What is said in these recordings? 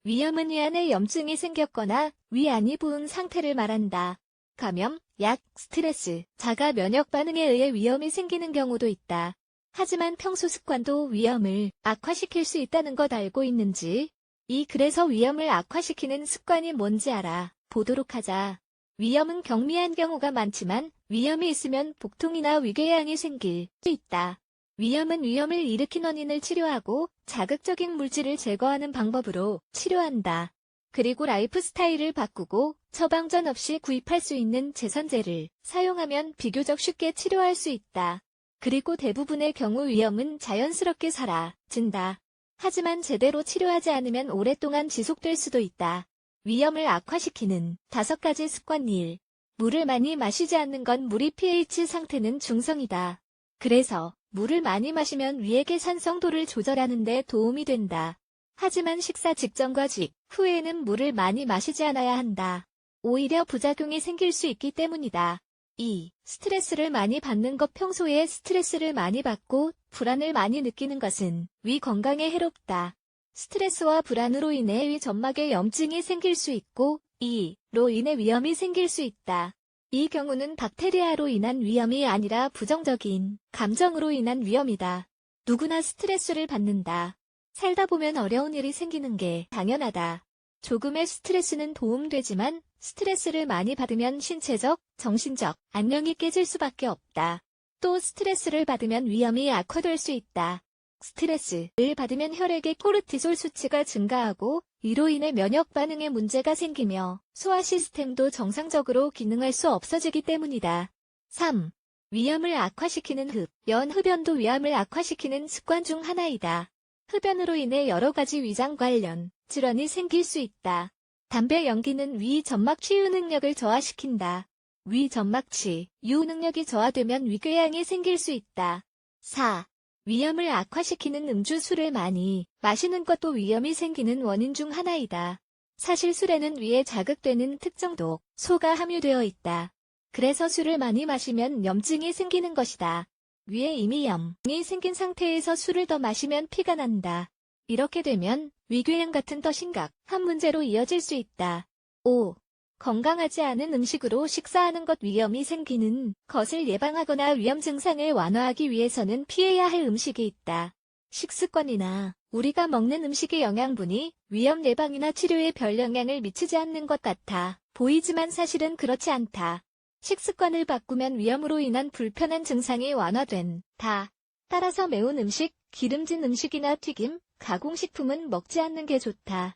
위염은 위 안에 염증이 생겼거나 위 안이 부은 상태를 말한다. 감염, 약, 스트레스, 자가 면역 반응에 의해 위염이 생기는 경우도 있다. 하지만 평소 습관도 위염을 악화시킬 수 있다는 것 알고 있는지? 그래서 위염을 악화시키는 습관이 뭔지 알아보도록 하자. 위염은 경미한 경우가 많지만 위염이 있으면 복통이나 위궤양이 생길 수 있다. 위염은 위염을 일으킨 원인을 치료하고 자극적인 물질을 제거하는 방법으로 치료한다. 그리고 라이프 스타일을 바꾸고 처방전 없이 구입할 수 있는 제선제를 사용하면 비교적 쉽게 치료할 수 있다. 그리고 대부분의 경우 위염은 자연스럽게 사라진다. 하지만 제대로 치료하지 않으면 오랫동안 지속될 수도 있다. 위염을 악화시키는 5가지 습관 1. 물을 많이 마시지 않는 건 물이 pH 상태는 중성이다. 그래서 물을 많이 마시면 위의 계산성도를 조절하는 데 도움이 된다. 하지만 식사 직전과 후에는 물을 많이 마시지 않아야 한다. 오히려 부작용이 생길 수 있기 때문이다. 2. 스트레스를 많이 받는 것. 평소에 스트레스를 많이 받고 불안을 많이 느끼는 것은 위 건강에 해롭다. 스트레스와 불안으로 인해 위 점막에 염증이 생길 수 있고 이로 인해 위염이 생길 수 있다. 이 경우는 박테리아로 인한 위염이 아니라 부정적인 감정으로 인한 위염이다. 누구나 스트레스를 받는다. 살다 보면 어려운 일이 생기는 게 당연하다. 조금의 스트레스는 도움되지만 스트레스를 많이 받으면 신체적, 정신적 안녕이 깨질 수밖에 없다. 또 스트레스를 받으면 위험이 악화될 수 있다. 스트레스를 받으면 혈액의 코르티솔 수치가 증가하고 이로 인해 면역 반응에 문제가 생기며 소화 시스템도 정상적으로 기능할 수 없어지기 때문이다. 3. 위염을 악화시키는 흡연도 위암을 악화시키는 습관 중 하나이다. 흡연으로 인해 여러 가지 위장 관련 질환이 생길 수 있다. 담배 연기는 위 점막 치유 능력을 저하시킨다. 위 점막 치유 능력이 저하되면 위궤양이 생길 수 있다. 4. 위염을 악화시키는 음주. 술을 많이 마시는 것도 위염이 생기는 원인 중 하나이다. 사실 술에는 위에 자극되는 특정 독소가 함유되어 있다. 그래서 술을 많이 마시면 염증이 생기는 것이다. 위에 이미 염이 생긴 상태에서 술을 더 마시면 피가 난다. 이렇게 되면 위궤양 같은 더 심각한 문제로 이어질 수 있다. 5. 건강하지 않은 음식으로 식사하는 것. 위염이 생기는 것을 예방하거나 위험 증상을 완화하기 위해서는 피해야 할 음식이 있다. 식습관이나 우리가 먹는 음식의 영양분이 위험 예방이나 치료에 별 영향을 미치지 않는 것 같아 보이지만 사실은 그렇지 않다. 식습관을 바꾸면 위염으로 인한 불편한 증상이 완화된다. 따라서 매운 음식, 기름진 음식이나 튀김, 가공식품은 먹지 않는 게 좋다.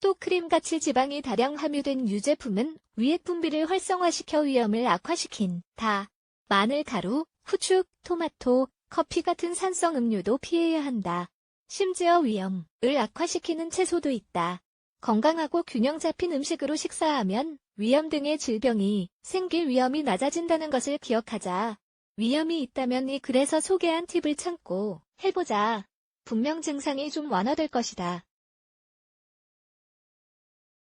또 크림같이 지방이 다량 함유된 유제품은 위액 분비를 활성화시켜 위염을 악화시킨다. 마늘, 가루, 후추, 토마토, 커피 같은 산성 음료도 피해야 한다. 심지어 위염을 악화시키는 채소도 있다. 건강하고 균형 잡힌 음식으로 식사하면 위염 등의 질병이 생길 위험이 낮아진다는 것을 기억하자. 위염이 있다면 그래서 소개한 팁을 참고 해보자. 분명 증상이 좀 완화될 것이다.